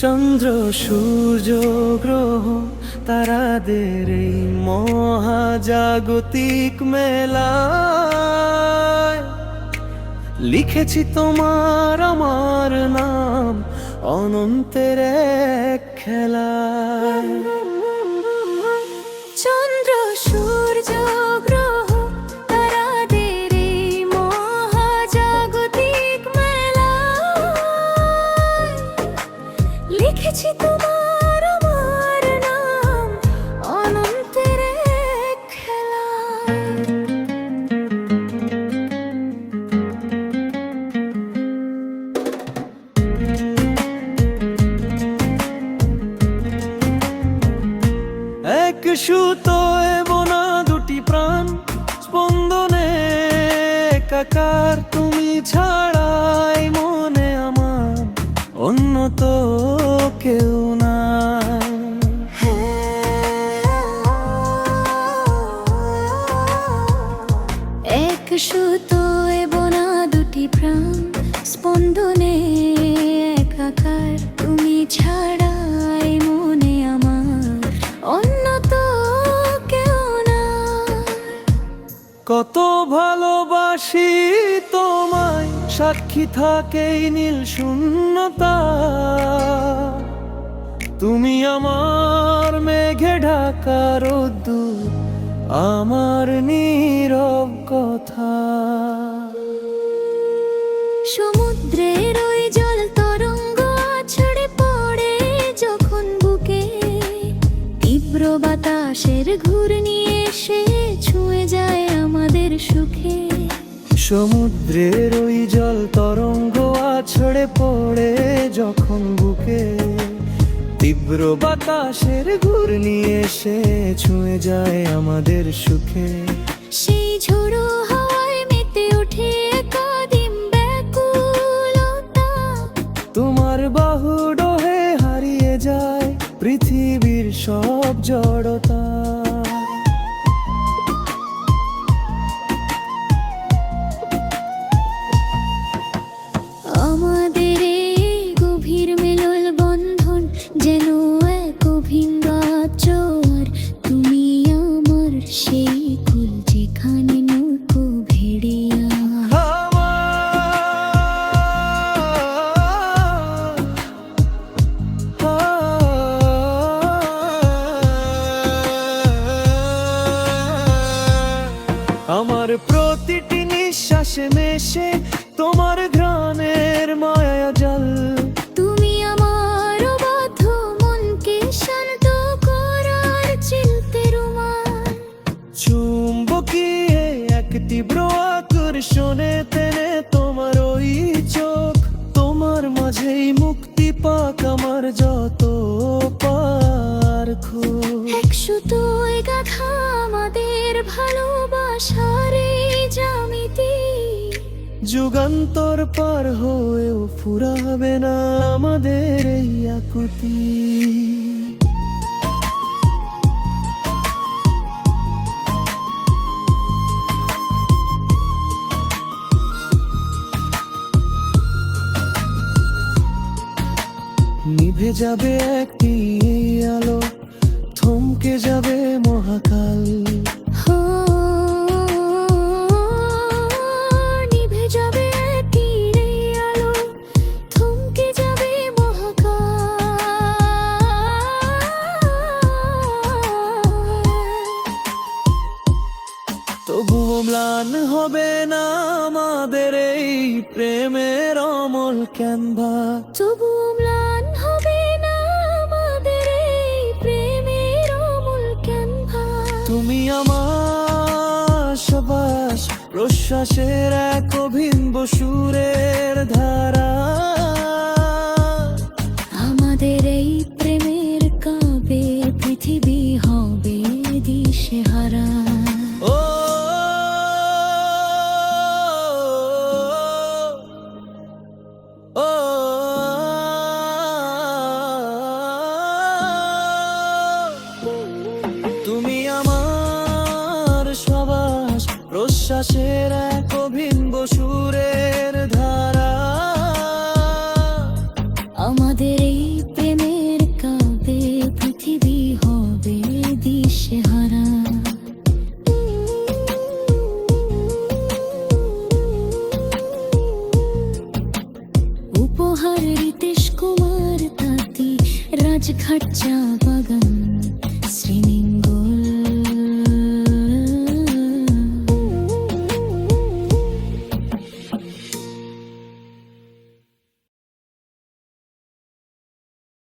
চন্দ্র সূর্য গ্রহ তারাদের এই মহাজাগতিক মেলায় লিখেছি তোমার আমার নাম অনন্তের এক খেলায়। চন্দ্র সূর্য গ্রহ তারাদের এই মহাজাগতিক মেলায় লিখেছি তোমার আমার নাম অনন্তের এক খেলায়। এক সুতোয় বোনা দুটি প্রাণ স্পন্দনে একাকার, তুমি ছাড়াই মনে আমার অন্য তো কেউ না। এক সুতোয় বোনা দুটি প্রাণ স্পন্দনে একাকার, তুমি ছাড়াই মনে আমার অন্য তো কেউ না। কত ভালোবাসি তোমায়, সাক্ষী থাকে এই নীল শূন্যতা। তুমি আমার মেঘে ঢাকা রোদ্দুর, আমার নীরব কথা। সমুদ্রের ওই জল তরঙ্গ আছড়ে পড়ে যখন বুকে, তীব্র বাতাসের ঘূর্ণি এসে ছুঁয়ে যায় আমাদের সুখে। সমুদ্রের ওই জল তরঙ্গ আছড়ে পড়ে যখন বুকে, তীব্র বাতাসের ঘূর্ণি এসে ছুঁয়ে যায় আমাদের সুখে। সেই ঝোড়ো হাওয়ায় মেতে ওঠে কাদিম ব্যাকুলতা, তোমার বাহু ডোহে হারিয়ে যায় পৃথিবীর সব জড়তা। আমাদের এই গভীর মিলন বন্ধন যেন এক অভিন্ন জোয়ার। তুমি আমার সেই কুল যেখানে নৌকো ভেড়িয়া। আমার প্রতিটি নিঃশ্বাসে মেশে তোমার ঘ্রাণের মায়া জাল। তুমি আমার বাধ্য মনকে শান্ত করার চিলতে রুমাল। চুম্বকীয় এক তীব্র আকর্ষণে টেনে তোমার ওই চোখ, তোমার মাঝেই মুক্তি পাক আমার যত পারখো। এক সুতোয় গাঁথা আমাদের ভালোবাসার এই জ্যামিতি, যুগান্তর পার হয়েও ফুরাবে না আমাদের এই আকুতি। নিভে যাবে একটি আলো, থমকে যাবে মহাকাল। নিভে যাবে তীরে আলো, থমকে যাবে মহাকাল। তবুও ম্লান হবে না আমাদের এই প্রেমের অমল ক্যানভাস। তবুও ম্লান হবে না আমাদের এই প্রেমের অমূল ক্যানভাস। তুমি আমার শ্বাস প্রশ্বাসের এক অভিন্ন সুরের ধারা। আমাদের এই প্রেমের কাবে পৃথিবী হবে দিশেহারা। ও ও তুমি আমার শ্বাস প্রশ্বাসের এক অভিন্ন সুরের ধারা। আমাদের এই প্রেম নিখাট চা বাগান শ্রেণী